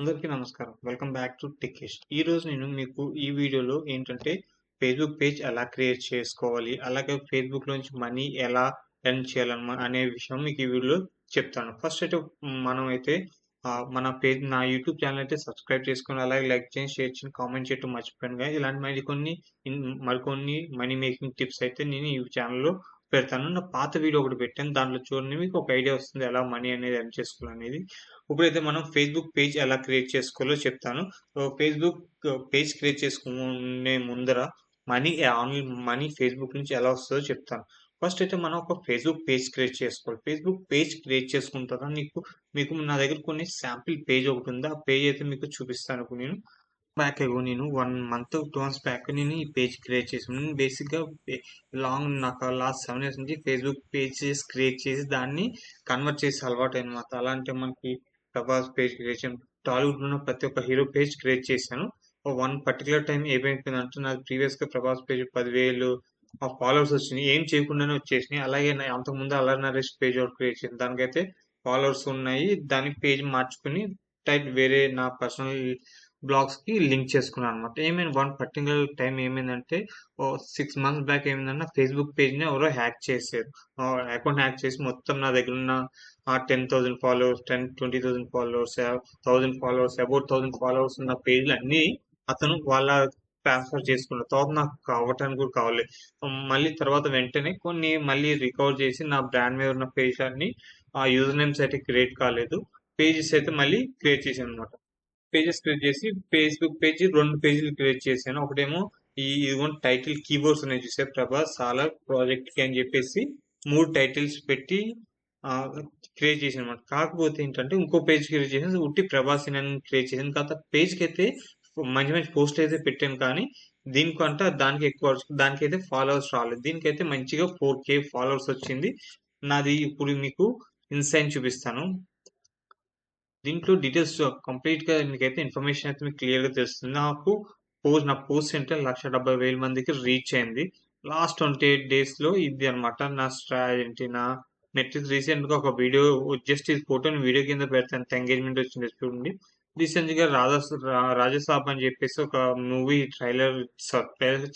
అందరికీ నమస్కారం. Welcome back to Techkish. ఈరోజు నేను మీకు ఈ వీడియోలో ఏంటంటే, ఫేస్‌బుక్ పేజ్ ఎలా క్రియేట్ చేసుకోవాలి, అలాగే ఫేస్‌బుక్‌లోంచి మనీ ఎలా ఎర్న్ అనే విషయం మీకు ఈ వీడియోలో చెప్తాను. ఫస్ట్ అయితే మనమైతే మన పేజ్ నా యూట్యూబ్ ఛానెల్ అయితే సబ్స్క్రైబ్ చేసుకొని, అలాగే లైక్ చేయండి, షేర్ చేయండి, కామెంట్ చేయడం మర్చిపోయాను గాయ్స్. ఇలాంటి మరికొన్ని మనీ మేకింగ్ టిప్స్ అయితే నేను ఈ ఛానెల్‌లో పెడతాను. నా పాత వీడియో ఒకటి పెట్టాను. దాంట్లో చూడండి మీకు ఒక ఐడియా వస్తుంది ఎలా మనీ అనేది ఎర్న్ చేసుకోవాలనేది. ఇప్పుడైతే మనం ఫేస్‌బుక్ పేజ్ ఎలా క్రియేట్ చేసుకోవాలో చెప్తాను. ఫేస్‌బుక్ పేజ్ క్రియేట్ చేసుకునే ముందర మనీ ఫేస్‌బుక్ నుంచి ఎలా వస్తదో చెప్తాను. ఫస్ట్ అయితే మనం ఒక ఫేస్‌బుక్ పేజ్ క్రియేట్ చేసుకోవాలి. ఫేస్‌బుక్ పేజ్ క్రియేట్ చేసుకున్న తర్వాత మీకు నా దగ్గర కొన్ని శాంపిల్ పేజ్ ఒకటుంది. ఆ పేజ్ అయితే మీకు చూపిస్తాను ఇప్పుడు నేను. నేను 1 మంత్, 2 మంత్స్ బ్యాక్ నేను ఈ పేజ్ క్రియేట్ చేశాను. నేను బేసిక్‌గా పె నాకు లాస్ట్ 7 ఇయర్స్ నుంచి ఫేస్‌బుక్ పేజెస్ క్రియేట్ చేసి దాన్ని కన్వర్ట్ చేసే అలవాటనమాట. ఎలా అంటే మనకి 'ప్రభాస్' పేజ్ క్రియేట్ చేశాను. టాలీవుడ్‌లో ఉన్న ప్రతి ఒక్క హీరో పేజ్ క్రియేట్ చేశాను. వన్ పర్టిక్యులర్ టైమ్ ఏమైపోయిందంటే నాది ప్రీవియస్‌గా ప్రభాస్ పేజ్ 10,000 ఫాలోవర్స్ వచ్చినియి. ఏం చేయకుండానే వచ్చేసినియి. అలాగే అంతకుముందు 'అల్లరి నరేష్' పేజ్ ఒకటి క్రియేట్ చేశాను. దానికైతే ఫాలోవర్స్ ఉన్నాయి. దానికి పేజ్ మార్చుకొని వేరే నా పర్సనల్ బ్లాగ్స్‌కి లింక్ చేసుకున్నాననమాట. ఏమైంది వన్ పర్టిక్యులర్ టైమ్ ఏమైందంటే 6 మంత్స్ బ్యాక్ ఏమైందంటే ఫేస్‌బుక్ పేజ్‌ని ఎవరో హ్యాక్ చేశారు. అకౌంట్ హ్యాక్ చేసి మొత్తం నా దగ్గరున్న 10,000 followers, 20,000 followers, 1000 followers, about 1000 followers ఉన్న పేజ్‌లన్నీ అతను వాళ్ళ ట్రాన్స్‌ఫర్ చేసుకున్నాడు. తర్వాత నాకు అవ్వటానికి కూడా కావాలి. మళ్ళీ తర్వాత వెంటనే కొన్ని మళ్ళీ రికవర్ చేసి నా బ్రాండ్ మీద ఉన్న పేజ్ అన్ని యూజర్ నేమ్స్ అయితే క్రియేట్ కాలేదు. పేజెస్ అయితే మళ్ళీ క్రియేట్ చేశాననమాట. పేజెస్ క్రియేట్ చేసి ఫేస్‌బుక్ పేజ్ 2 పేజీలు క్రియేట్ చేశాను. ఒకటేమో ఇదిగోండి టైటిల్ కీవర్డ్స్ ఉన్నాయి చూసారా 'ప్రభాస్ సాలార్ ప్రాజెక్ట్‌కి' అని చెప్పేసి 3 టైటిల్స్ పెట్టి ఆహ్, క్రియేట్ చేశాననమాట. కాకపోతే ఏంటంటే ఇంకో పేజ్ క్రియేట్ చేశాను. ఉట్టి 'ప్రభాస్' అని క్రియేట్ చేశాను. కాకపోతే పేజ్‌కైతే మంచి మంచి పోస్ట్‌లు అయితే పెట్టాను కానీ దానికి ఎక్కువ దానికైతే ఫాలోవర్స్ రాలేదు. దీనికైతే మంచిగా 4,000 ఫాలోవర్స్ వచ్చింది. నాది ఇప్పుడు మీకు ఇన్సైడ్ చూపిస్తాను. దీంట్లో డీటెయిల్స్ కంప్లీట్‌గా మీకైతే ఇన్ఫర్మేషన్ అయితే మీకు క్లియర్‌గా తెలుస్తుంది. నా పోస్ట్ అంటే 1,70,000 మందికి రీచ్ అయింది. లాస్ట్ 28 డేస్‌లో ఇది అన్నమాట నా స్ట్రాటజీ. నా నెట్‌ఫ్లిక్స్ రీసెంట్‌గా ఒక వీడియో జస్ట్ ఈ ఫోటోని వీడియో కింద పెడితే ఎంత ఎంగేజ్‌మెంట్ వచ్చిందో చూడండి. రీసెంట్‌గా 'రాజసాబ్' అని చెప్పేసి ఒక మూవీ ట్రైలర్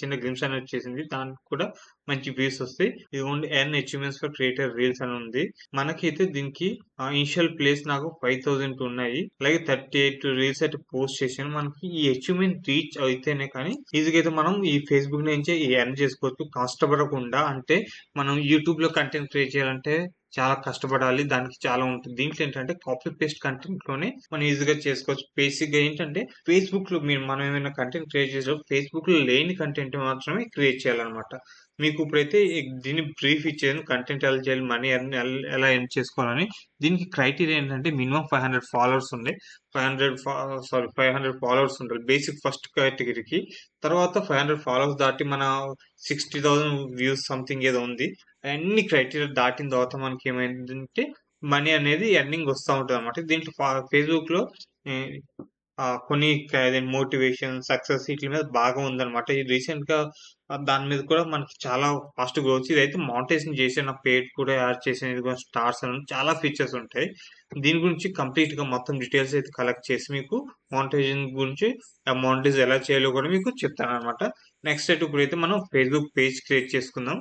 చిన్న గ్లింప్స్ అనేది వచ్చేసింది. దానికి కూడా మంచి వ్యూస్ వస్తాయి. ఇదిగోండి earn achievements for creator reels అని ఉంది. మనకైతే దీనికి ఇనిషియల్ ప్లేస్ నాకు 5,000 ఉన్నాయి. అలాగే 38 రీల్స్ అయితే పోస్ట్ చేశాను. మనకి ఈ అచీవ్‌మెంట్ రీచ్ అయితేనే కానీ ఈజీగా అయితే మనం ఈ ఫేస్‌బుక్ నుంచే ఎర్న్ చేసుకోవచ్చు. కష్టపడకుండా అంటే మనం యూట్యూబ్‌లో కంటెంట్ క్రియేట్ చేయాలంటే చాలా కష్టపడాలి. దానికి చాలా ఉంటుంది. దీంట్లో ఏంటంటే కాపీ పేస్ట్ కంటెంట్‌లోనే మనం ఈజీగా చేసుకోవచ్చు. బేసిక్‌గా ఏంటంటే మనం ఏమైనా కంటెంట్ క్రియేట్ చేసేటప్పుడు ఫేస్‌బుక్‌లో లేని కంటెంట్ మాత్రమే క్రియేట్ చేయాలన్నమాట. మీకు ఇప్పుడైతే దీన్ని బ్రీఫ్ ఇచ్చాను. కంటెంట్ ఎలా చేయాలి, మనీ ఎలా ఎర్న్ చేసుకోవాలని. దీనికి క్రైటీరియా ఏంటంటే మినిమమ్ 500 ఫాలోవర్స్ ఉండాలి. 500 ఫాలోవర్స్ ఉండాలి. బేసిక్ ఫస్ట్ కేటగిరీకి. తర్వాత 500 ఫాలోవర్స్ దాటి మన 60,000 వ్యూస్ సంథింగ్ ఏదో ఉంది. అన్ని క్రైటీరియా దాటిన తర్వాత మనకేమైందంటే మనీ అనేది ఎర్నింగ్ వస్తా ఉంటదన్నమాట. దీంట్లో ఫేస్‌బుక్‌లో హ్మ్. కొన్ని మోటివేషన్, సక్సెస్ ఈట్లి మీద బాగా ఉందన్నమాట. ఇది రీసెంట్‌గా దాని మీద కూడా మనకి చాలా ఫాస్ట్ గ్రోత్. ఇదైతే మానిటైజేషన్ చేశాను. నా పేరు కూడా యాడ్ చేశాను. ఇదిగో స్టార్స్ అని చాలా ఫీచర్స్ ఉంటాయి. దీని గురించి కంప్లీట్‌గా మొత్తం డీటెయిల్స్ అయితే కలెక్ట్ చేసి మీకు మానిటైజేషన్ గురించి మానిటైజ్ ఎలా చేయాలో కూడా మీకు చెప్తానన్నమాట. నెక్స్ట్ అయితే ఇప్పుడైతే మనం ఫేస్‌బుక్ పేజ్ క్రియేట్ చేసుకుందాం.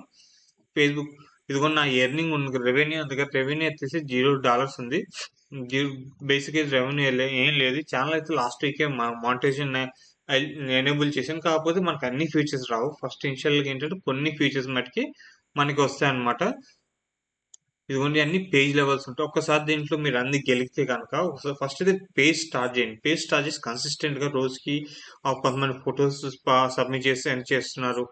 ఫేస్‌బుక్ ఇదిగో నా ఎర్నింగ్ ఉంది. రెవెన్యూ నా దగ్గర రెవెన్యూ వచ్చేసి $0 ఉంది. జీరో బేసిక్‌గా రెవెన్యూ ఏం లేదు. ఛానెల్ అయితే లాస్ట్ వీకే మానిటైజేషన్ ఎనేబుల్ చేశాను. కాకపోతే మనకు అన్ని ఫీచర్స్ రావు. ఫస్ట్ ఇనిషియల్‌గా ఏంటంటే కొన్ని ఫీచర్స్ మటికి మనకి వస్తాయన్నమాట. ఇదిగోండి అన్ని పేజ్ లెవెల్స్ ఉంటాయి. ఒక్కసారి దీంట్లో మీరు అన్ని గెలిగితే గనక ఫస్ట్ అయితే పేజ్ స్టార్ట్ చేయండి. పేజ్ స్టార్ట్ చేసి కన్సిస్టెంట్‌గా రోజుకి కొంతమంది ఫోటోస్ సబ్మిట్ చేసి సెండ్ చేస్తున్నారు.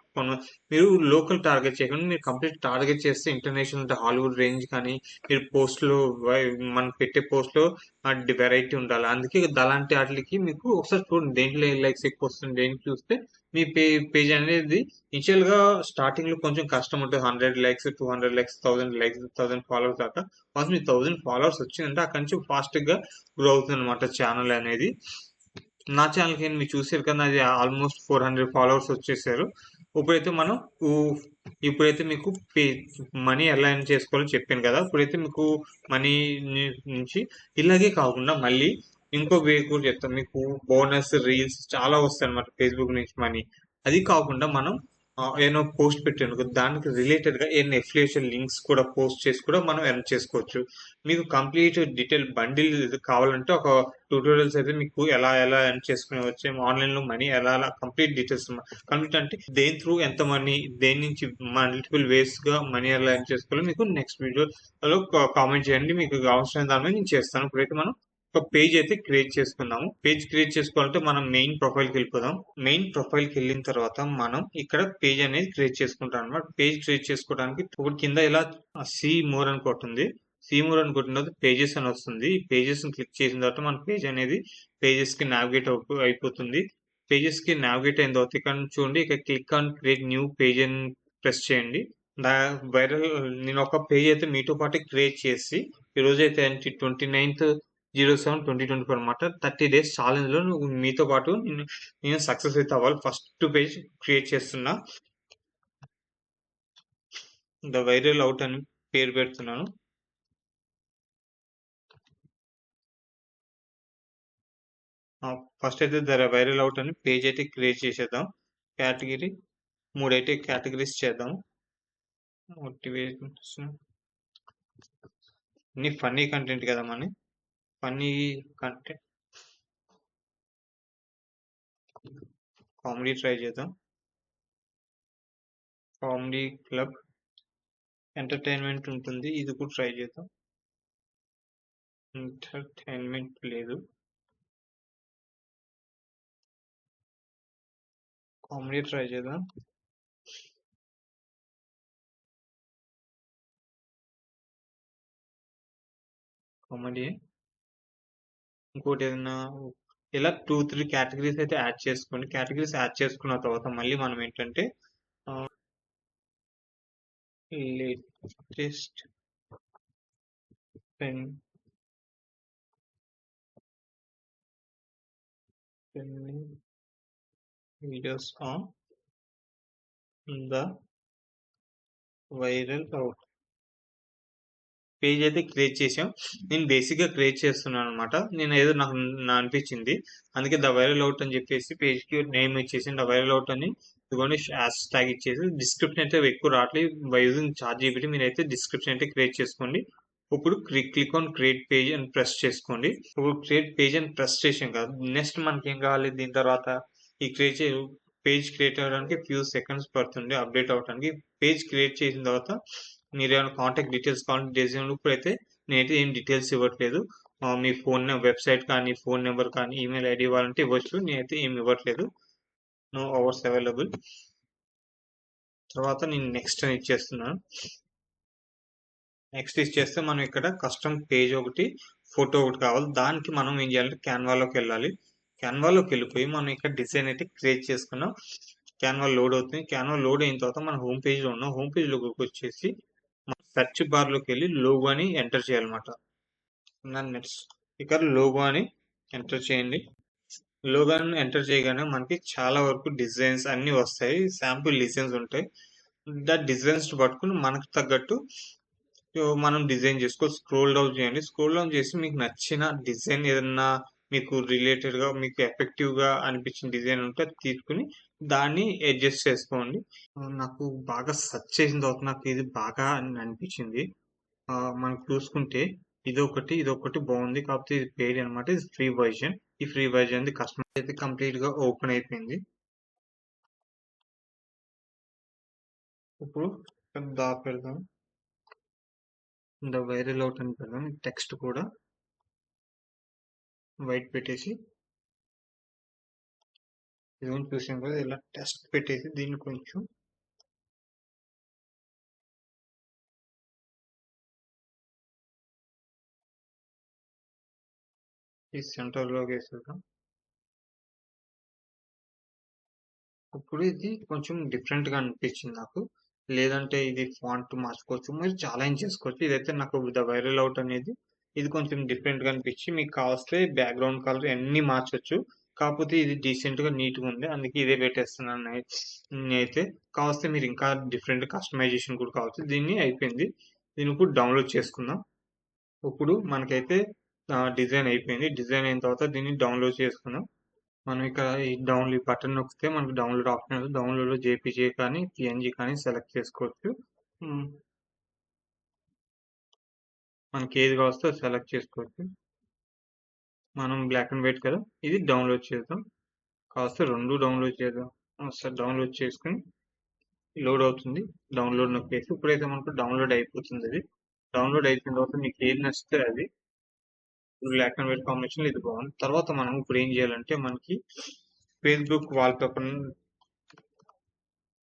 మీరు లోకల్ టార్గెట్ చేయకుండా మీరు కంప్లీట్ టార్గెట్ చేస్తే ఇంటర్నేషనల్ అంటే హాలీవుడ్ రేంజ్ కానీ మీరు పోస్ట్‌లో మనం పెట్టే పోస్ట్‌లో వెరైటీ ఉండాలి. అందుకే అలాంటి ఆటిలకి మీకు ఒకసారి చూడండి. దేంట్లో లైక్స్ ఎక్కువ వస్తుంది, దేనికి చూస్తే మీ పేజ్ అనేది ఇనిషియల్‌గా స్టార్టింగ్‌లో కొంచెం కష్టం ఉంటది. 100 లైక్స్, 200 లైక్స్, 1000 లైక్స్, 1000 ఫాలోవర్స్ దాకా. వన్స్ మీకు 1000 ఫాలోవర్స్ వచ్చిందంటే అక్కడి నుంచి ఫాస్ట్‌గా గ్రో అవుతుందన్నమాట ఛానెల్ అనేది. నా ఛానెల్‌కి మీరు చూసారు కదా! నాది ఆల్మోస్ట్ 400 ఫాలోవర్స్ వచ్చేసారు. ఇప్పుడైతే మనం ఊ ఇప్పుడైతే మీకు పే మనీ ఎలా ఎర్న్ చేసుకోవాలో చెప్పాను కదా! ఇప్పుడైతే మీకు మనీ నుంచి ఇలాగే కాకుండా మళ్ళీ ఇంకో వే కూడా చెప్తాను. మీకు బోనస్ రీల్స్ చాలా వస్తాయి అన్నమాట ఫేస్బుక్ నుంచి మనీ. అది కాకుండా మనం ఏదో పోస్ట్ పెట్టాను దానికి రిలేటెడ్ గా ఏదైనా ఎఫిలియేషన్ లింక్స్ కూడా పోస్ట్ చేసి కూడా మనం ఎర్న్ చేసుకోవచ్చు. మీకు కంప్లీట్ డీటెయిల్ బండిల్ కావాలంటే ఒక ట్యూటోరియల్స్ అయితే మీకు ఎలా ఎలా ఎర్న్ చేసుకునేవచ్చు, ఆన్లైన్ లో మనీ ఎలా కంప్లీట్ డీటెయిల్స్ కంప్లీట్ అంటే దేని త్రూ ఎంత మనీ, దేని నుంచి మల్టిపుల్ వేస్ గా మనీ ఎలా ఎర్న్ చేసుకోవాలో మీకు నెక్స్ట్ వీడియోలో కామెంట్ చేయండి. మీకు అవసరమైన దాని మీద నేను చేస్తాను. ఇప్పుడైతే మనం ఒక పేజ్ అయితే క్రియేట్ చేసుకుందాము. పేజ్ క్రియేట్ చేసుకోవాలంటే మనం మెయిన్ ప్రొఫైల్ కి వెళ్ళిపోదాం. మెయిన్ ప్రొఫైల్ కి వెళ్ళిన తర్వాత మనం ఇక్కడ పేజ్ అనేది క్రియేట్ చేసుకుంటాం అనమాట. పేజ్ క్రియేట్ చేసుకోవడానికి ఒకటి కింద ఇలా సి మోర్ అని కొట్టుంది. సి మోర్ అని కొట్టిన తర్వాత పేజెస్ అని వస్తుంది. ఈ పేజెస్ ని క్లిక్ చేసిన తర్వాత మన పేజ్ అనేది పేజెస్ కి నావిగేట్ అయిపోతుంది. పేజెస్ కి నావిగేట్ అయిన తర్వాత ఇక్కడ చూడండి, ఇక్కడ click on create new page అని ప్రెస్ చేయండి. వైరల్ నేను ఒక పేజ్ అయితే మీతో పాటు క్రియేట్ చేసి ఈ రోజు అయితే 29/07/2024 అనమాట. 30 days ఛాలెంజ్ లో మీతో పాటు నేను సక్సెస్ అయితే అవ్వాలి. ఫస్ట్ పేజ్ క్రియేట్ చేస్తున్నా. ద వైరల్ అవుట్ అని పేరు పెడుతున్నాను. ఫస్ట్ అయితే ద వైరల్ అవుట్ అని పేజ్ అయితే క్రియేట్ చేసేద్దాం. కేటగిరీ 3 అయితే కేటగిరీస్ చేద్దాం. మోటివేషన్ అన్ని ఫన్నీ కంటెంట్ కదా మన ఫన్నీ కంటెంట్. కామెడీ ట్రై చేద్దాం. కామెడీ క్లబ్ ఎంటర్టైన్మెంట్ ఉంటుంది, ఇది కూడా ట్రై చేద్దాం. ఎంటర్టైన్మెంట్ లేదు, కామెడీ ట్రై చేద్దాం. కామెడీ ఇంకోటి ఏదైనా ఇలా 2-3 కేటగిరీస్ అయితే యాడ్ చేసుకోండి. కేటగిరీస్ యాడ్ చేసుకున్న తర్వాత మళ్ళీ మనం ఏంటంటే latest videos on the viral out page అయితే క్రియేట్ చేసాం. నేను బేసిక్ గా క్రియేట్ చేస్తున్నాను అనమాట. నేను ఏదో నాకు అనిపించింది, అందుకే ద వైరల్ అవుట్ అని చెప్పేసి పేజ్ కి నేమ్ ఇచ్చేసి ద వైరల్ అవుట్ అని ఇదిగోండి హ్యాష్ ట్యాగ్ ఇచ్చేసి డిస్క్రిప్షన్ అయితే ఎక్కువ రావట్లేదు. బై యూజింగ్ ChatGPT మీరు అయితే డిస్క్రిప్షన్ అయితే క్రియేట్ చేసుకోండి. ఇప్పుడు క్లిక్ ఆన్ క్రియేట్ పేజ్ అని ప్రెస్ చేసుకోండి. ఇప్పుడు క్రియేట్ పేజ్ అని ప్రెస్ చేసాం కదా, నెక్స్ట్ మనకి ఏం కావాలి, దీని తర్వాత ఈ పేజ్ క్రియేట్ అవ్వడానికి ఫ్యూ సెకండ్స్ పడుతుంది అప్డేట్ అవడానికి. పేజ్ క్రియేట్ చేసిన తర్వాత మీరు ఏమైనా కాంటాక్ట్ డీటెయిల్స్ కావాలంటే ఇప్పుడైతే నేనైతే ఏం డీటెయిల్స్ ఇవ్వట్లేదు. మీ ఫోన్ వెబ్సైట్ కానీ ఫోన్ నెంబర్ కానీ ఈమెయిల్ ఐడి ఇవ్వాలంటే ఇవ్వచ్చు. నేనైతే ఏమి ఇవ్వట్లేదు. No hours available. తర్వాత నేను నెక్స్ట్ అని ఇచ్చేస్తున్నాను. నెక్స్ట్ ఇచ్చేస్తే మనం ఇక్కడ కస్టమ్ పేజ్ ఒకటి ఫోటో ఒకటి కావాలి. దానికి మనం ఏం చేయాలంటే క్యాన్వాలోకి వెళ్ళాలి. క్యాన్వాలోకి వెళ్ళిపోయి మనం ఇక్కడ డిజైన్ అయితే క్రియేట్ చేసుకున్నాం. క్యాన్వా లోడ్ అవుతుంది. క్యాన్వా లోడ్ అయిన తర్వాత మన హోమ్ పేజ్ లో ఉన్నాం. హోమ్ పేజ్ లోకి వచ్చేసి సెర్చ్ బార్ లోకి వెళ్ళి లోగో అని ఎంటర్ చేయాలన్నమాట. ఇక్కడ లోగో అని ఎంటర్ చేయండి. లోగోని ఎంటర్ చేయగానే మనకి చాలా వరకు డిజైన్స్ అన్ని వస్తాయి. శాంపుల్ డిజైన్స్ ఉంటాయి. డిజైన్స్ పట్టుకుని మనకు తగ్గట్టు మనం డిజైన్ చేసుకోవాలి. స్క్రోల్ డౌన్ చేయండి. స్క్రోల్ డౌన్ చేసి మీకు నచ్చిన డిజైన్ ఏదన్నా మీకు రిలేటెడ్ గా మీకు ఎఫెక్టివ్ గా అనిపించిన డిజైన్ ఉంటే తీసుకుని దాన్ని అడ్జస్ట్ చేసుకోండి. నాకు బాగా సెర్చ్ చేసిన తర్వాత నాకు ఇది బాగా అనిపించింది. మనం చూసుకుంటే ఇదొకటి బాగుంది, కాకపోతే ఇది పెయిడ్ అనమాట. ఇది ఫ్రీ వర్జన్. ఈ ఫ్రీ వర్జన్ కస్టమర్ అయితే కంప్లీట్ గా ఓపెన్ అయిపోయింది. ఇప్పుడు పెడదాం, వైరల్ అవుట్ అని పెడదాం. టెక్స్ట్ కూడా వైట్ పెట్టేసి ఇది చూసాం కదా, ఇలా టెస్ట్ పెట్టేసి దీన్ని కొంచెం ఈ సెంటర్ లో వేసేద్దాం. ఇప్పుడు ఇది కొంచెం డిఫరెంట్ గా అనిపించింది నాకు. లేదంటే ఇది ఫాంట్ మార్చుకోవచ్చు, మీరు చాలా ఏం చేసుకోవచ్చు. ఇదైతే నాకు ద వైరల్ అవుట్ అనేది ఇది కొంచెం డిఫరెంట్ గా అనిపించి మీకు కావస్తే బ్యాక్గ్రౌండ్ కలర్ అన్ని మార్చొచ్చు. కాకపోతే ఇది డీసెంట్ గా నీట్ గా ఉంది, అందుకే ఇదే పెట్టేస్తున్నాను నేనైతే. కావస్తే మీరు ఇంకా డిఫరెంట్ కస్టమైజేషన్ కూడా కావచ్చు. దీన్ని అయిపోయింది. దీన్ని ఇప్పుడు డౌన్లోడ్ చేసుకుందాం. ఇప్పుడు మనకైతే డిజైన్ అయిపోయింది. డిజైన్ అయిన తర్వాత దీన్ని డౌన్లోడ్ చేసుకున్నాం. మనం ఇక్కడ ఈ డౌన్లోడ్ బటన్ నొక్కితే మనకు డౌన్లోడ్ ఆప్షన్ డౌన్లోడ్ జేపీజీ కానీ పిఎన్జీ కానీ సెలెక్ట్ చేసుకోవచ్చు. మనకి ఏది కావస్తే సెలెక్ట్ చేసుకోవచ్చు. మనం బ్లాక్ అండ్ వైట్ కదా, ఇది డౌన్లోడ్ చేద్దాం. కావస్తే రెండు డౌన్లోడ్ చేద్దాం. ఒకసారి డౌన్లోడ్ చేసుకుని లోడ్ అవుతుంది. డౌన్లోడ్ నొక్కేసి ఇప్పుడైతే మనకు డౌన్లోడ్ అయిపోతుంది. ఇది డౌన్లోడ్ అయిపోయిన తర్వాత మీకు ఏది నచ్చితే అది బ్లాక్ అండ్ వైట్ కాంబినేషన్ ఇది బాగుంది. తర్వాత మనం ఇప్పుడు ఏం చేయాలంటే మనకి Facebook wallpaper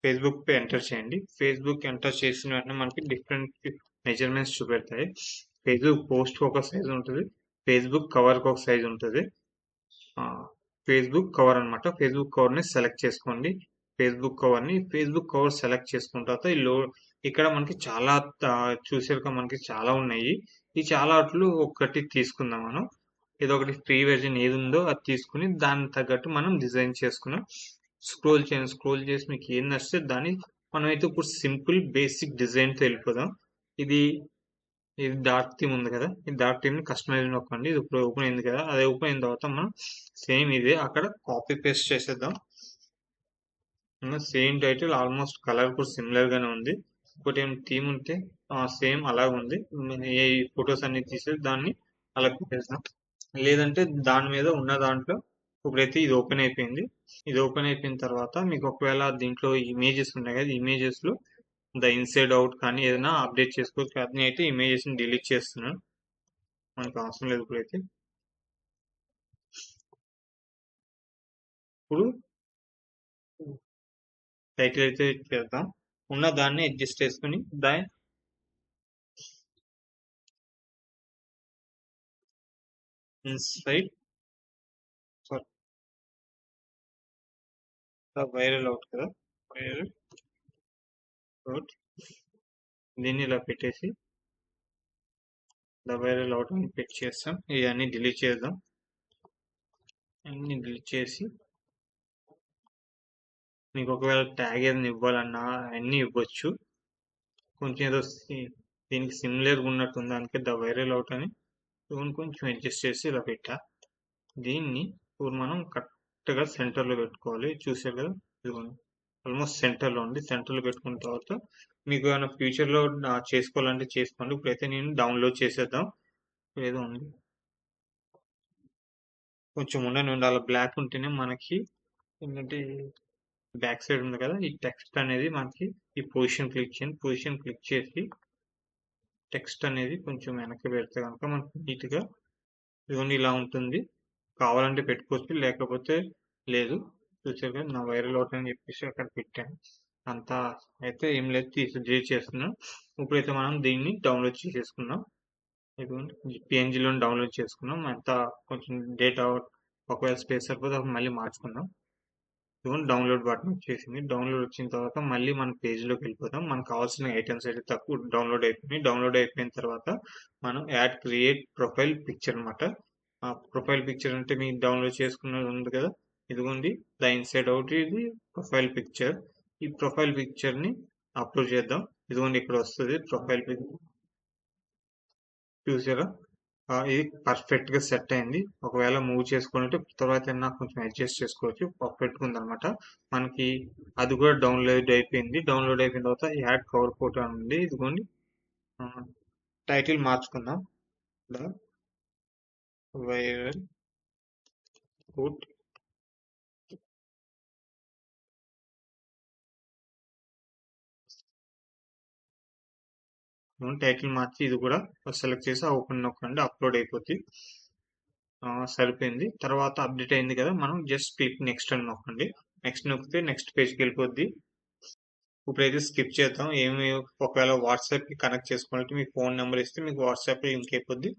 Facebook pay enter చేయండి. ఫేస్బుక్ ఎంటర్ చేసిన వెంటనే మనకి డిఫరెంట్ మెజర్మెంట్స్ చూపెడతాయి. ఫేస్బుక్ పోస్ట్ ఒక సైజ్ ఉంటుంది, ఫేస్బుక్ కవర్ ఒక సైజ్ ఉంటుంది. ఫేస్బుక్ కవర్ అనమాట. ఫేస్బుక్ కవర్ ని సెలెక్ట్ చేసుకోండి. ఫేస్బుక్ కవర్ సెలెక్ట్ చేసుకున్న తర్వాత ఇక్కడ మనకి చాలా చూసాక మనకి చాలా ఉన్నాయి. ఈ చాలా వాటిలో ఒకటి తీసుకుందాం మనం. ఏదో ఒకటి ఫ్రీ వెర్జన్ ఏది ఉందో అది తీసుకుని దానికి తగ్గట్టు మనం డిజైన్ చేసుకున్నాం. స్క్రోల్ చేయండి. స్క్రోల్ చేసి మీకు ఏం నచ్చితే దాన్ని మనమైతే ఇప్పుడు సింపుల్ బేసిక్ డిజైన్ తో వెళ్ళిపోదాం. ఇది డార్క్ థీమ్ ఉంది కదా, ఈ డార్క్ థీమ్ ని కస్టమైజ్ నొక్కండి. ఇది ఇప్పుడు ఓపెన్ అయింది కదా, అది ఓపెన్ అయిన తర్వాత మనం సేమ్ ఇదే అక్కడ కాపీ పేస్ట్ చేసేద్దాం. సేమ్ టైటిల్ ఆల్మోస్ట్ కలర్ కూడా సిమిలర్ గానే ఉంది. ఇంకోటి ఏం థీమ్ ఉంటే సేమ్ అలాగే ఉంది. ఏ ఫొటోస్ అన్ని తీసేసి దాన్ని అలా పెట్టేద్దాం. లేదంటే దాని మీద ఉన్న దాంట్లో ఇప్పుడైతే ఇది ఓపెన్ అయిపోయింది. ఇది ఓపెన్ అయిపోయిన తర్వాత మీకు ఒకవేళ దీంట్లో ఇమేజెస్ ఉన్నాయి కదా, ఇమేజెస్ లో ద ఇన్సైడ్ అవుట్ కానీ ఏదైనా అప్డేట్ చేసుకోవచ్చు. అన్ని అయితే ఇమేజెస్ ని డిలీట్ చేస్తున్నాను, మనకు అవసరం లేదు. ఇప్పుడైతే ఇప్పుడు టైటిల్ అయితే చేద్దాం. ఉన్న దాన్ని అడ్జస్ట్ చేసుకుని దాని ఇన్సైడ్ వైరల్ అవుట్ కదా, వైరల్ అవుట్ దీన్ని ఇలా పెట్టేసి ద వైరల్ అవుట్ అని పెట్టి చేస్తాం. ఇవన్నీ డిలీట్ చేద్దాం. అన్ని డిలీట్ చేసి మీకు ఒకవేళ ట్యాగ్ ఏదైనా ఇవ్వాలన్నా అన్ని ఇవ్వచ్చు. కొంచెం ఏదో దీనికి సిమిలర్ ఉన్నట్టుంది, అందుకే ద వైరల్ అవుట్ అని కొంచెం అడ్జస్ట్ చేసి ఇలా పెట్టా. దీన్ని ఇప్పుడు మనం కరెక్ట్ గా సెంటర్ లో పెట్టుకోవాలి. చూసారు కదా, ఇదిగోండి ఆల్మోస్ట్ సెంటర్ లో ఉంది. సెంటర్ లో పెట్టుకున్న తర్వాత మీకు ఏమైనా ఫ్యూచర్ లో చేసుకోవాలంటే చేసుకోండి. ఇప్పుడైతే నేను డౌన్లోడ్ చేసేద్దాం. ఏదో ఉంది కొంచెం ఉండాలి, అలా బ్లాక్ ఉంటేనే మనకి ఏంటంటే బ్యాక్ సైడ్ ఉంది కదా, ఈ టెక్స్ట్ అనేది మనకి ఈ పొజిషన్ క్లిక్ చేయండి. పొజిషన్ క్లిక్ చేసి టెక్స్ట్ అనేది కొంచెం వెనక్కి పెడితే కనుక మనకి నీట్ గా ఇవన్నీ ఇలా ఉంటుంది. కావాలంటే పెట్టుకోవచ్చు, లేకపోతే లేదు. చూసారు కదా, నా వైరల్ అవుట్ అని చెప్పేసి అక్కడ పెట్టాను. అంతా అయితే ఏం లేదు, డిలీట్ చేస్తున్నాం. ఇప్పుడైతే మనం దీన్ని డౌన్లోడ్ చేసేసుకున్నాం. ఇదిగోండి పిఎన్జిలో డౌన్లోడ్ చేసుకున్నాం. అంతా కొంచెం డేటా ఒకవేళ స్పేస్ సరిపోతే అప్పుడు మళ్ళీ మార్చుకుందాం. ఇదిగోండి డౌన్లోడ్ బటన్ వచ్చేసింది. డౌన్లోడ్ వచ్చిన తర్వాత మళ్ళీ మన పేజ్ లోకి వెళ్ళిపోతాం. మనకు కావాల్సిన ఐటమ్స్ అయితే తక్కువ డౌన్లోడ్ అయిపోయినాయి. డౌన్లోడ్ అయిపోయిన తర్వాత మనం యాడ్ క్రియేట్ ప్రొఫైల్ పిక్చర్ అనమాట. ఆ ప్రొఫైల్ పిక్చర్ అంటే మీకు డౌన్లోడ్ చేసుకున్నది ఉంది కదా, ఇదిగోండి ద ఇన్సైడ్ అవుట్ ఇది ప్రొఫైల్ పిక్చర్. ఈ ప్రొఫైల్ పిక్చర్ ని అప్లోడ్ చేద్దాం. ఇదిగోండి ఇక్కడ వస్తుంది ప్రొఫైల్ పిక్చర్. చూసారా, ఇది పర్ఫెక్ట్ గా సెట్ అయింది. ఒకవేళ మూవ్ చేసుకుంటే తర్వాత నాకు కొంచెం అడ్జస్ట్ చేసుకోవచ్చు. పర్ఫెక్ట్ గా ఉందన్నమాట. మనకి అది కూడా డౌన్లోడ్ అయిపోయింది. డౌన్లోడ్ అయిపోయిన తర్వాత యాడ్ కవర్ ఫోటో అని ఉంది. ఇదిగోండి టైటిల్ మార్చుకుందాం. వైరల్ అవుట్ టైటిల్ మార్చి ఇది కూడా సెలెక్ట్ చేసి ఓపెన్ నొక్కండి, అప్లోడ్ అయిపోతుంది. సరిపోయింది. తర్వాత అప్డేట్ అయింది కదా, మనం జస్ట్ క్లిక్ నెక్స్ట్ అని నొక్కండి. నెక్స్ట్ నొక్కితే నెక్స్ట్ పేజ్కి వెళ్ళిపోద్ది. ఇప్పుడైతే స్కిప్ చేద్దాం. ఒకవేళ వాట్సాప్ కి కనెక్ట్ చేసుకోవాలంటే మీ ఫోన్ నెంబర్ ఇస్తే మీకు వాట్సాప్ లింక్ అయిపోద్ది.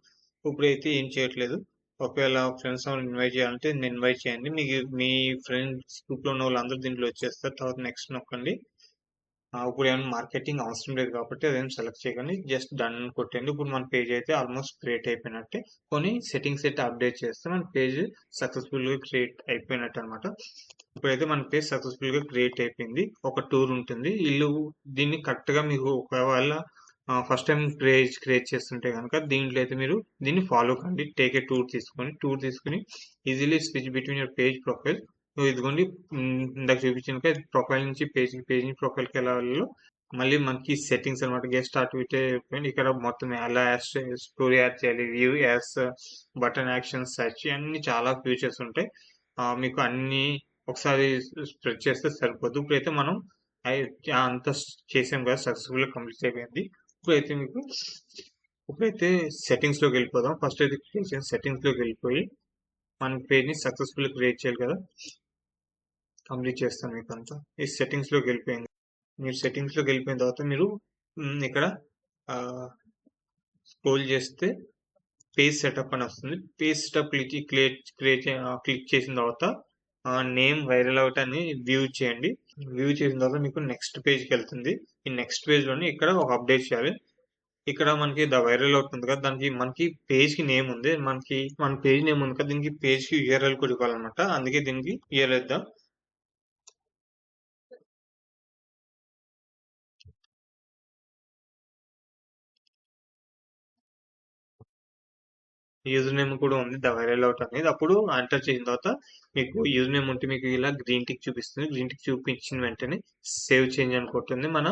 ఇప్పుడైతే ఏం చేయట్లేదు. ఒకవేళ ఫ్రెండ్స్ ఇన్వైట్ చేయాలంటే ఇన్వైట్ చేయండి. మీకు మీ ఫ్రెండ్స్ గ్రూప్ లో ఉన్న వాళ్ళందరూ దీంట్లో వచ్చేస్తారు. తర్వాత నెక్స్ట్ నొక్కండి. ఇప్పుడు ఏమైనా మార్కెటింగ్ అవసరం లేదు కాబట్టి అదేం సెలెక్ట్ చేయకండి, జస్ట్ డన్ కొట్టండి. ఇప్పుడు మన పేజ్ అయితే ఆల్మోస్ట్ క్రియేట్ అయిపోయినట్టే. కొన్ని సెట్టింగ్స్ అయితే అప్డేట్ చేస్తే మన పేజ్ సక్సెస్ఫుల్ గా క్రియేట్ అయిపోయినట్టు అనమాట. ఇప్పుడైతే మన పేజ్ సక్సెస్ఫుల్ గా క్రియేట్ అయిపోయింది. ఒక టూర్ ఉంటుంది. దీన్ని కరెక్ట్ గా మీకు ఒకవేళ ఫస్ట్ టైం పేజ్ క్రియేట్ చేస్తుంటే కనుక దీంట్లో అయితే మీరు దీన్ని ఫాలో కండి. టేక్ ఏ టూర్ తీసుకొని easily switch between your page profile. ఇదిగోండి ఇందాక చూపించిన ప్రొఫైల్ నుంచి పేజ్ నుంచి ప్రొఫైల్కి ఎలా వెళ్ళాలో మళ్ళీ మనకి సెట్టింగ్స్ అనమాట. గెస్ట్ యాక్టివిటీ ఇక్కడ మొత్తం ఎలా స్టోరీ యాడ్ చేయాలి, view ads, button action, search అన్ని చాలా ఫీచర్స్ ఉంటాయి. మీకు అన్ని ఒకసారి స్ప్రెడ్ చేస్తే సరిపోదు. ఇప్పుడైతే మనం అంతా చేసాం కదా, సక్సెస్ఫుల్ గా కంప్లీట్ అయిపోయింది. ఇప్పుడైతే సెట్టింగ్స్ లోకి వెళ్ళిపోదాం. ఫస్ట్ అయితే సెట్టింగ్స్ లోకి వెళ్ళిపోయి మన పేజ్ ని సక్సెస్ఫుల్ క్రియేట్ చేయాలి కదా, కంప్లీట్ చేస్తాను మీకు అంతా. ఈ సెట్టింగ్స్ లోకి వెళ్ళిపోయింది. మీరు సెట్టింగ్స్ లోకి వెళ్ళిపోయిన తర్వాత మీరు ఇక్కడ స్క్రోల్ చేస్తే పేజ్ సెటప్ అని వస్తుంది. పేజ్ సెటప్ క్లిక్ చేసిన తర్వాత నేమ్ వైరల్ అవుట్ అని వ్యూ చేయండి. వ్యూ చేసిన తర్వాత మీకు నెక్స్ట్ పేజ్కి వెళ్తుంది. ఈ నెక్స్ట్ పేజ్ లోని ఇక్కడ ఒక అప్డేట్ చేయాలి. ఇక్కడ మనకి ద వైరల్ అవుట్ ఉంది కదా, దానికి మనకి పేజ్ కి నేమ్ ఉంది. మన పేజ్ నేమ్ ఉంది కదా, దీనికి పేజ్ కి యూఆర్ఎల్ కూడా ఇవ్వాలన్నమాట. అందుకే దీనికి యూఆర్ఎల్ ఇద్దాం. యూజర్ నేమ్ కూడా ఉంది ద వైరల్ అవుట్ అనేది. అప్పుడు ఎంటర్ చేసిన తర్వాత మీకు యూజర్ నేమ్ ఉంటే మీకు ఇలా గ్రీన్ టిక్ చూపిస్తుంది. గ్రీన్ టిక్ చూపించిన వెంటనే సేవ్ చేంజ్ అని కొట్టింది. మన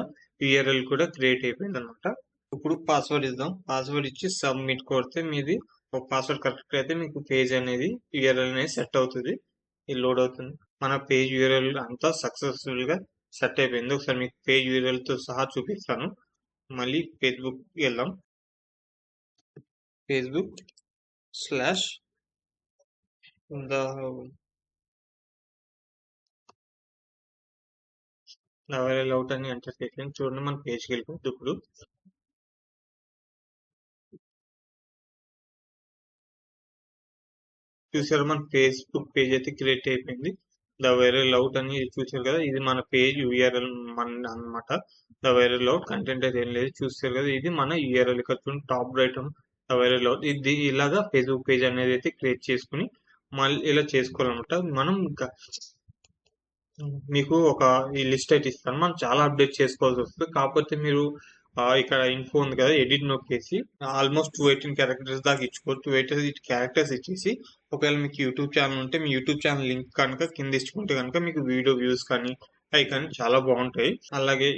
యూఆర్ఎల్ కూడా క్రియేట్ అయిపోయింది అనమాట. ఇప్పుడు పాస్వర్డ్ ఇద్దాం. పాస్వర్డ్ ఇచ్చి సబ్మిట్ కొడితే మీది ఒక పాస్వర్డ్ కరెక్ట్ అయితే మీకు పేజ్ అనేది యూఆర్ఎల్ అనేది సెట్ అవుతుంది. ఇది లోడ్ అవుతుంది. మన పేజ్ యూఆర్ఎల్ అంతా సక్సెస్ఫుల్ గా సెట్ అయిపోయింది. ఒకసారి మీకు పేజ్ యూఆర్ఎల్ తో సహా చూపిస్తాను. మళ్ళీ ఫేస్బుక్ వెళ్దాం. ఫేస్బుక్ స్లాష్ వైరల్ అవుట్ అని ఎంటర్ చేయండి. చూడండి మన పేజ్కి వెళ్ళిపోతుంది. ఇప్పుడు చూసారు మన ఫేస్బుక్ పేజ్ అయితే క్రియేట్ అయిపోయింది. ద వైరల్ అవుట్ అని చూసారు కదా, ఇది మన పేజ్ యూఆర్ఎల్ అన్నమాట. ద వైరల్ అవుట్ కంటెంట్ అయితే ఏం లేదు. చూసారు కదా, ఇది మన యూఆర్ఎల్. ఇక్కడ చూడండి top right the viral out. ఇది ఇలాగా ఫేస్బుక్ పేజ్ అనేది అయితే క్రియేట్ చేసుకుని మళ్ళీ ఇలా చేసుకోవాలన్నమాట. మనం ఇంకా మీకు ఒక ఈ లిస్ట్ అయితే ఇస్తాను. మనం చాలా అప్డేట్ చేసుకోవాల్సి వస్తుంది. కాకపోతే మీరు ఇక్కడ ఇన్ఫో ఉంది కదా, ఎడిట్ నొక్కేసి ఆల్మోస్ట్ 218 క్యారెక్టర్స్ దాకా ఇచ్చుకోవచ్చు. 218 క్యారెక్టర్స్ ఇచ్చేసి ఒకవేళ మీకు యూట్యూబ్ ఛానల్ ఉంటే మీ యూట్యూబ్ ఛానల్ లింక్ కనుక కింద ఇచ్చుకుంటే కనుక మీకు వీడియో వ్యూస్ కానీ అవి కానీ చాలా బాగుంటాయి. అలాగే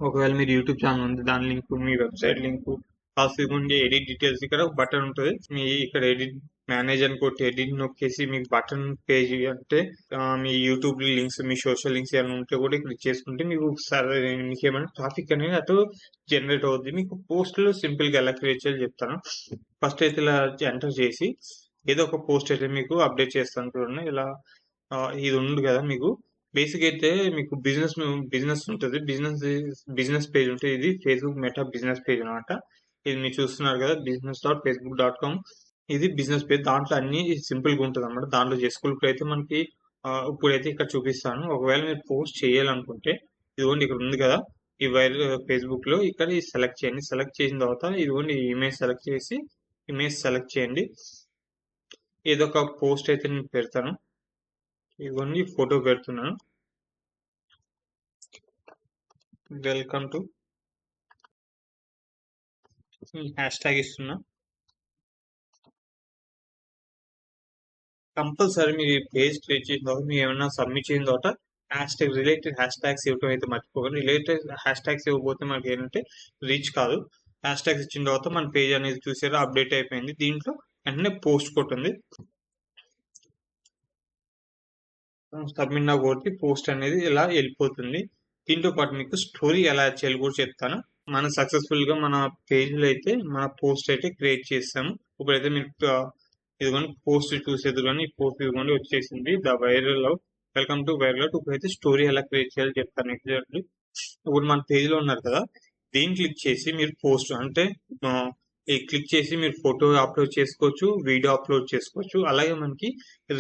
ఒకవేళ మీరు యూట్యూబ్ ఛానల్ ఉంది, దాని లింక్, మీ వెబ్సైట్ లింక్, కాకపోతే ఎడిట్ డీటెయిల్స్ ఇక్కడ బటన్ ఉంటుంది. మీ ఇక్కడ ఎడిట్ మేనేజ్ అని కొట్టి ఎడిట్ నొక్కేసి మీకు బటన్ పేజ్ అంటే మీ యూట్యూబ్ లింక్స్, మీ సోషల్ లింక్స్ ఏమైనా ఉంటే కూడా క్లిక్ చేసుకుంటే మీకు మీకు ఏమైనా ట్రాఫిక్ అనేది అటు జనరేట్ అవుతుంది. మీకు పోస్టులు సింపుల్ గా ఎలా క్రియేట్ చేయాలో చెప్తాను. ఫస్ట్ అయితే ఇలా ఎంటర్ చేసి ఏదో ఒక పోస్ట్ అయితే మీకు అప్డేట్ చేస్తాను. చూడండి ఇలా ఇది ఉంది కదా, మీకు బేసిక్ అయితే మీకు బిజినెస్ ఉంటుంది. బిజినెస్ పేజ్ ఉంటుంది. ఇది ఫేస్బుక్ మెటా బిజినెస్ పేజ్ అనమాట. ఇది మీరు చూస్తున్నారు కదా, business.facebook.com. ఇది బిజినెస్ పేజ్. దాంట్లో అన్ని సింపుల్ గా ఉంటుంది అనమాట. దాంట్లో చేసుకోవడానికి మనకి ఇప్పుడైతే ఇక్కడ చూపిస్తాను. ఒకవేళ మీరు పోస్ట్ చేయాలనుకుంటే ఇదిగోండి ఇక్కడ ఉంది కదా, ఈ ఫేస్బుక్ లో ఇక్కడ సెలెక్ట్ చేయండి. సెలెక్ట్ చేసిన తర్వాత ఇదిగోండి ఇమేజ్ సెలెక్ట్ చేసి ఇమేజ్ సెలెక్ట్ చేయండి. ఏదో ఒక పోస్ట్ అయితే నేను పెడతాను. ఇదిగోండి ఫోటో పెడుతున్నాను. వెల్కమ్ టు హ్యాష్ ట్యాగ్ ఇస్తున్నా. కంపల్సరీ మీరు పేజ్ క్రియేట్ చేసిన తర్వాత మీరు ఏమైనా సబ్మిట్ చేసిన తర్వాత రిలేటెడ్ హ్యాష్ ట్యాగ్స్ ఇవ్వడం అయితే మర్చిపోకండి. రిలేటెడ్ హ్యాష్ ట్యాగ్స్ ఇవ్వకపోతే మనకి ఏంటంటే రీచ్ కాదు. హ్యాష్ ట్యాగ్స్ ఇచ్చిన తర్వాత మన పేజ్ అనేది చూసారా అప్డేట్ అయిపోయింది. దీంట్లో వెంటనే పోస్ట్ కొట్టింది. సబ్మిట్ నా కొట్టి పోస్ట్ అనేది ఇలా వెళ్ళిపోతుంది. దీంతో పాటు మీకు స్టోరీ ఎలా చేయాలి కూడా చెప్తాను. మనం సక్సెస్ఫుల్ గా మన పేజ్ లో అయితే మన పోస్ట్ అయితే క్రియేట్ చేస్తాము. ఇప్పుడైతే మీకు ఇదిగోండి పోస్ట్ చూసేది కానీ పోస్ట్ ఇదిగోండి వచ్చేసింది. The viral out, welcome to viral out. ఇప్పుడైతే స్టోరీ ఎలా క్రియేట్ చేయాలో చెప్తాను. ఇప్పుడు మన పేజ్ లో ఉన్నారు కదా, దీన్ని క్లిక్ చేసి మీరు పోస్ట్ అంటే క్లిక్ చేసి మీరు ఫోటో అప్లోడ్ చేసుకోవచ్చు, వీడియో అప్లోడ్ చేసుకోవచ్చు. అలాగే మనకి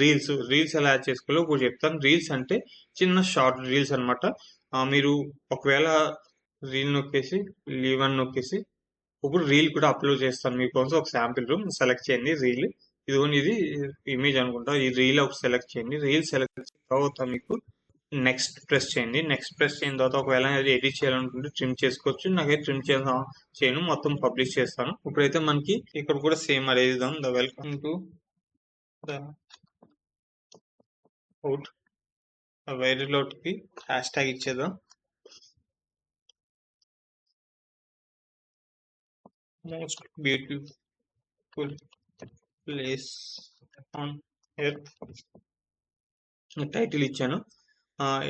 రీల్స్ ఎలా యాడ్ చేసుకోవాలో కూడా చెప్తాను. రీల్స్ అంటే చిన్న షార్ట్ రీల్స్ అనమాట. మీరు ఒకవేళ రీల్ నొక్కేసి లీవ్ అని నొక్కేసి ఇప్పుడు రీల్ కూడా అప్లోడ్ చేస్తాను మీకోసం. ఒక శాంపిల్ రూమ్ సెలెక్ట్ చేయండి. రీల్ ఇదిగోండి, ఇది ఇమేజ్ అనుకుంటా. ఈ రీల్ ఒక సెలెక్ట్ చేయండి. రీల్ సెలెక్ట్ చేసిన తర్వాత మీకు నెక్స్ట్ ప్రెస్ చేయండి. నెక్స్ట్ ప్రెస్ చేసిన తర్వాత ఒకవేళ ఎడిట్ చేయాలనుకుంటే ట్రిమ్ చేసుకోవచ్చు. నాకైతే ట్రిమ్ చేయను, మొత్తం పబ్లిష్ చేస్తాను. ఇప్పుడైతే మనకి ఇక్కడ కూడా సేమ్ అదే ఇద్దాం. The welcome to the out viral out కి హ్యాష్ ట్యాగ్ ఇచ్చేద్దాం. Most beautiful place on earth title ఇచ్చాను.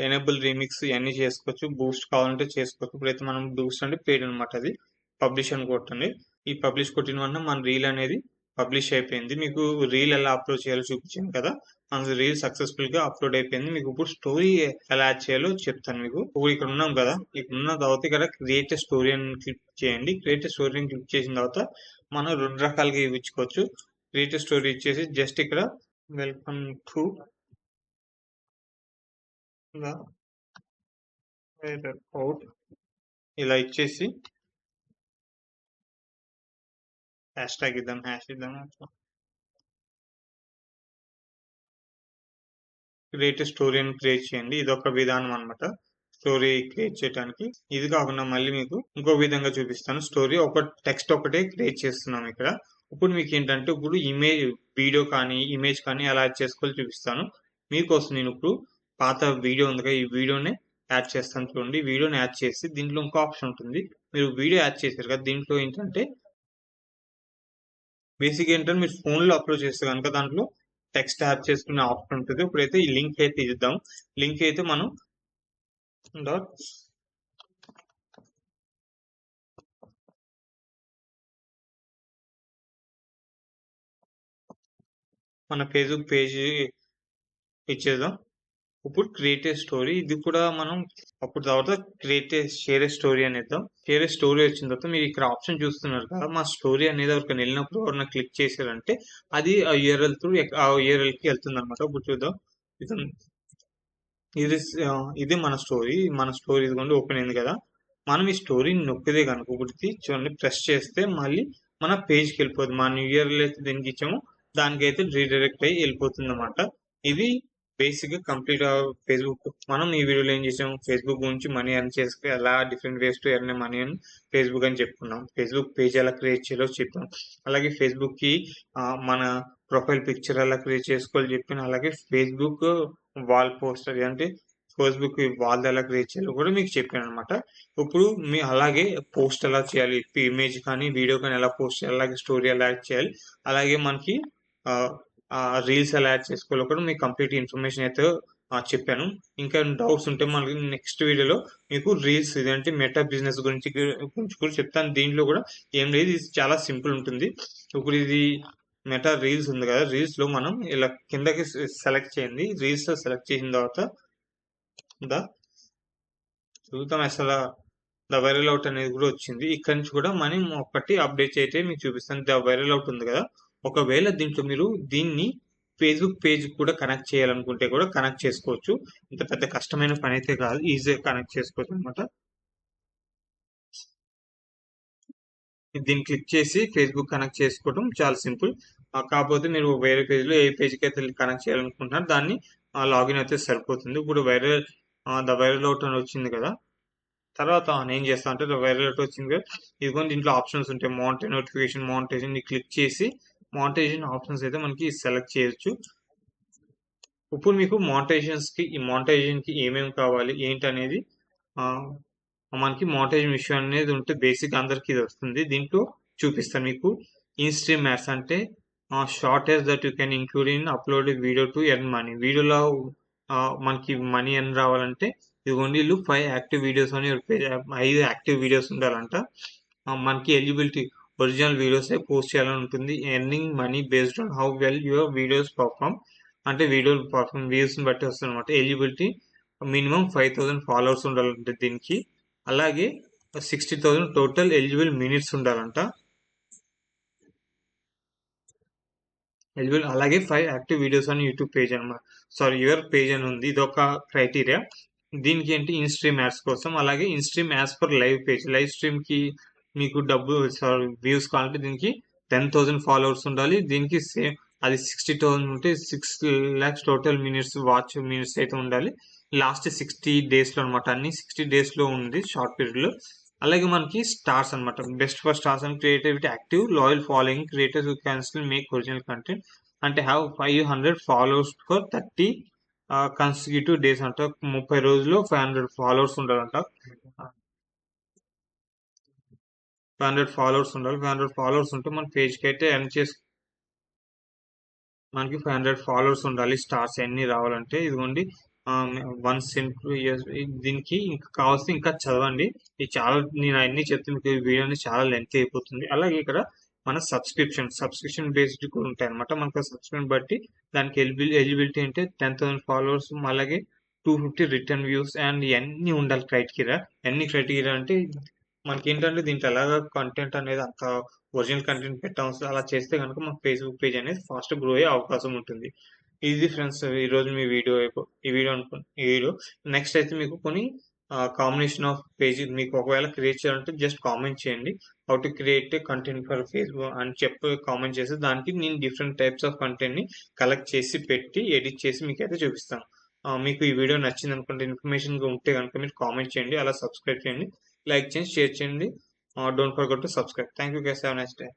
ఎనేబుల్ రీమిక్స్ ఇవన్నీ చేసుకోవచ్చు. బూస్ట్ కావాలంటే చేసుకోవచ్చు. ఇప్పుడైతే మనం బూస్ట్ అంటే పేడ్ అనమాట. అది పబ్లిష్ అని కొట్టండి. ఈ పబ్లిష్ కొట్టిన వల్ల మన రీల్ అనేది పబ్లిష్ అయిపోయింది. మీకు రీల్ ఎలా అప్లోడ్ చేయాలో చూపించాను కదా, మనకు రీల్ సక్సెస్ఫుల్ గా అప్లోడ్ అయిపోయింది. మీకు ఇప్పుడు స్టోరీ ఎలా యాడ్ చేయాలో చెప్తాను మీకు. ఇప్పుడు ఇక్కడ ఉన్నాం కదా, ఇక్కడ ఉన్న తర్వాత ఇక్కడ క్రియేట్ స్టోరీ అని క్లిక్ చేయండి. క్రియేట్ స్టోరీ అని క్లిక్ చేసిన తర్వాత మనం 2 రకాలుగా ఇవ్వచ్చు. క్రియేట్ స్టోరీ ఇచ్చేసి జస్ట్ ఇక్కడ వెల్కమ్ టు అవుట్ ఇలా ఇచ్చేసి హ్యాష్ ట్యాగ్ ఇద్దాం, క్రియేట్ స్టోరీ అని క్రియేట్ చేయండి. ఇది ఒక విధానం అనమాట స్టోరీ క్రియేట్ చేయడానికి. ఇది కాకుండా మళ్ళీ మీకు ఇంకో విధంగా చూపిస్తాను. స్టోరీ ఒక టెక్స్ట్ ఒకటే క్రియేట్ చేస్తున్నాం ఇక్కడ. ఇప్పుడు మీకు ఏంటంటే ఇప్పుడు వీడియో కానీ ఇమేజ్ కానీ ఎలా యాడ్ చేసుకోవాలో చూపిస్తాను మీకోసం. నేను ఇప్పుడు పాత వీడియో ఉందిగా, ఈ వీడియోనే యాడ్ చేస్తాను చూడండి. వీడియోని యాడ్ చేసి దీంట్లో ఇంకో ఆప్షన్ ఉంటుంది. మీరు వీడియో యాడ్ చేశారు కదా, దీంట్లో ఏంటంటే బేసిక్ ఏంటంటే మీరు ఫోన్ లో అప్లోడ్ చేస్తే కనుక దాంట్లో టెక్స్ట్ యాడ్ చేసుకునే ఆప్షన్ ఉంటుంది. ఇప్పుడైతే ఈ లింక్ అయితే ఇద్దాం. లింక్ అయితే మనం మన ఫేస్బుక్ పేజ్ ఇచ్చేద్దాం. ఇప్పుడు క్రియేట్ స్టోరీ, ఇది కూడా మనం అప్పుడు తర్వాత షేర్ స్టోరీ అని ఇద్దాం. షేర్ స్టోరీ వచ్చిన తర్వాత మీరు ఇక్కడ ఆప్షన్ చూస్తున్నారు కదా, మా స్టోరీ అనేది ఎవరికైనా వెళ్ళినప్పుడు ఎవరైనా క్లిక్ చేశారంటే అది ఆ యూఆర్ఎల్ త్రూ ఆ యూఆర్ఎల్ కి వెళ్తుంది అనమాట. ఇప్పుడు చూద్దాం. ఇది మన స్టోరీ. ఇదిగోండి ఓపెన్ అయింది కదా. మనం ఈ స్టోరీని నొక్కితే కనుక ఒకటి చూడండి, ప్రెస్ చేస్తే మళ్ళీ మన పేజ్కి వెళ్ళిపోతుంది. మన యూఆర్ఎల్ అయితే దేనికి ఇచ్చామో దానికైతే రీడైరెక్ట్ అయ్యి వెళ్ళిపోతుంది అనమాట. ఇది బేసిక్ గా కంప్లీట్ ఫేస్బుక్. మనం ఈ వీడియోలో ఏం చేసాం, ఫేస్బుక్ గురించి మనీ ఎర్న్ చేసుకుని ఎలా different ways to earn money అని ఫేస్బుక్ అని చెప్పుకున్నాం. ఫేస్బుక్ పేజ్ ఎలా క్రియేట్ చేయాలో చెప్పాం. అలాగే ఫేస్బుక్ కి మన ప్రొఫైల్ పిక్చర్ ఎలా క్రియేట్ చేసుకోవాలో చెప్పాను. అలాగే ఫేస్బుక్ వాల్ పోస్టర్ అంటే ఫేస్బుక్ వాల్ ఎలా క్రియేట్ చేయాలో కూడా మీకు చెప్పాను అనమాట. ఇప్పుడు మీ అలాగే పోస్ట్ ఎలా చేయాలి, ఇమేజ్ కానీ వీడియో కానీ ఎలా పోస్ట్ చేయాలి, అలాగే స్టోరీ ఎలా యాడ్ చేయాలి, అలాగే మనకి రీల్స్ ఎలా యాడ్ చేసుకోవాలో కూడా మీకు కంప్లీట్ ఇన్ఫర్మేషన్ అయితే చెప్పాను. ఇంకా డౌట్స్ ఉంటే మనకి నెక్స్ట్ వీడియోలో మీకు రీల్స్ ఇదంటే మెటా బిజినెస్ గురించి కూడా చెప్తాను. దీంట్లో కూడా ఏం లేదు, ఇది చాలా సింపుల్ ఉంటుంది. ఇప్పుడు ఇది మెటా రీల్స్ ఉంది కదా, రీల్స్ లో మనం ఇలా కిందకి సెలెక్ట్ చేయండి. రీల్స్ లో సెలెక్ట్ చేసిన తర్వాత చూద్దాం అసలు ద వైరల్ అవుట్ అనేది కూడా వచ్చింది. ఇక్కడ నుంచి కూడా మనం ఒకటి అప్డేట్ అయితే మీకు చూపిస్తాను. ద వైరల్ అవుట్ ఉంది కదా, ఒకవేళ దీంట్లో మీరు దీన్ని ఫేస్బుక్ పేజ్ కూడా కనెక్ట్ చేయాలనుకుంటే కూడా కనెక్ట్ చేసుకోవచ్చు. ఇంత పెద్ద కష్టమైన పని అయితే కాదు, ఈజీగా కనెక్ట్ చేసుకోవచ్చు అనమాట. దీన్ని క్లిక్ చేసి ఫేస్బుక్ కనెక్ట్ చేసుకోవడం చాలా సింపుల్. కాకపోతే మీరు వేరే పేజ్ లో ఏ పేజ్కి అయితే కనెక్ట్ చేయాలనుకుంటున్నారు దాన్ని లాగిన్ అయితే సరిపోతుంది. ఇప్పుడు ద వైరల్ అవుట్ అని వచ్చింది కదా, తర్వాత నేను ఏం చేస్తా అంటే వైరల్ అవుట్ వచ్చింది కదా, ఇదిగోండి దీంట్లో ఆప్షన్స్ ఉంటాయి. మానిటైజేషన్ క్లిక్ చేసి మానిటైజేషన్ ఆప్షన్స్ అయితే మనకి సెలెక్ట్ చేయొచ్చు. ఇప్పుడు మీకు మానిటైజేషన్ కి ఏమేమి కావాలి ఏంటి అనేది మనకి మానిటైజేషన్ విషయం అనేది ఉంటే బేసిక్ అందరికి ఇది వస్తుంది. దీంట్లో చూపిస్తాను మీకు. ఇన్ స్ట్రీమ్ యాడ్స్ అంటే shortage that you can include in upload video to earn money. వీడియోలో మనకి మనీ ఎర్న్ రావాలంటే ఇదిగోండి వీళ్ళు 5 యాక్టివ్ వీడియోస్ అని 5 యాక్టివ్ వీడియోస్ ఉండాలంట. మనకి ఎలిజిబిలిటీ ఒరిజినల్ వీడియోస్ పోస్ట్ చేయాలని ఉంటుంది. Earning money based on how well your videos perform, అంటే వీడియో పర్ఫార్మ్ వ్యూస్ ని బట్టి వస్తుంది అనమాట. ఎలిజిబిలిటీ మినిమం 5000 ఫాలోవర్స్ ఉండాలంటే దీనికి. అలాగే 60,000 టోటల్ ఎలిజిబుల్ మినిట్స్ ఉండాలంట. అలాగే 5 యాక్టివ్ వీడియోస్ అని యూట్యూబ్ పేజ్ అనమాట. యువర్ పేజ్ అని ఉంది, ఇది ఒక క్రైటీరియా. దీనికి ఏంటి ఇన్ స్ట్రీమ్ యాడ్స్ కోసం. అలాగే in stream ads for live page, live stream కి మీకు వ్యూస్ కావాలంటే దీనికి 10,000 ఫాలోవర్స్ ఉండాలి. దీనికి సేమ్ అది 60,000 ఉంటే 6 lakhs total minutes watch minutes అయితే ఉండాలి. లాస్ట్ 60 డేస్‌లో అనమాట. అన్ని 60 డేస్‌లో ఉంది షార్ట్ పీరియడ్‌లో. అలాగే మనకి స్టార్స్ అనమాట. Best for stars and creativity active loyal following creators who can still make original content. అంటే have 500 followers for 30 consecutive days అంట. 30 రోజుల్లో 500 ఫాలోవర్స్ ఉండాలంట. 500 ఫాలోవర్స్ ఉండాలి. 500 ఫాలోవర్స్ ఉంటే మన పేజ్‌కి అయితే మనకి 500 ఫాలోవర్స్ ఉండాలి. స్టార్స్ అన్ని రావాలంటే ఇదిగోండి. వన్స్ ఇంటూ ఇయర్స్ దీనికి ఇంకా కావాల్సి ఇంకా చదవండి. ఇది చాలా నేను అన్ని చెప్తే మీకు ఈ వీడియోని చాలా లెంత్ అయిపోతుంది. అలాగే ఇక్కడ మన సబ్స్క్రిప్షన్ బేస్డ్ కూడా ఉంటాయి అనమాట. మనకు సబ్స్క్రిప్షన్ బట్టి దానికి ఎలిజిబిలిటీ అంటే 10,000 ఫాలోవర్స్ అలాగే 250 రిటర్న్ వ్యూస్ అండ్ ఇవన్నీ ఉండాలి క్రైటీరియా. ఎన్ని క్రైటీరియా అంటే మనకి ఏంటంటే దీంట్లో ఎలాగ కంటెంట్ అనేది అంత ఒరిజినల్ కంటెంట్ పెట్టాం. అలా చేస్తే కనుక మన ఫేస్బుక్ పేజ్ అనేది ఫాస్ట్ గ్రో అయ్యే అవకాశం ఉంటుంది. ఇది ఫ్రెండ్స్ ఈ రోజు మీ వీడియో ఈ వీడియో నెక్స్ట్ అయితే మీకు కొన్ని కాంబినేషన్ ఆఫ్ పేజ్ మీకు ఒకవేళ క్రియేట్ చేయాలంటే జస్ట్ కామెంట్ చేయండి. How to create content for Facebook అని చెప్పి కామెంట్ చేసి దానికి నేను డిఫరెంట్ టైప్స్ ఆఫ్ కంటెంట్ ని కలెక్ట్ చేసి పెట్టి ఎడిట్ చేసి మీకు అయితే చూపిస్తాను. మీకు ఈ వీడియో నచ్చింది అనుకుంటే ఇన్ఫర్మేషన్ గా ఉంటే కనుక మీరు కామెంట్ చేయండి, అలా సబ్స్క్రైబ్ చేయండి, లైక్ చేయండి, షేర్ చేయండి. Don't forget to subscribe. Thank you guys, have a nice day.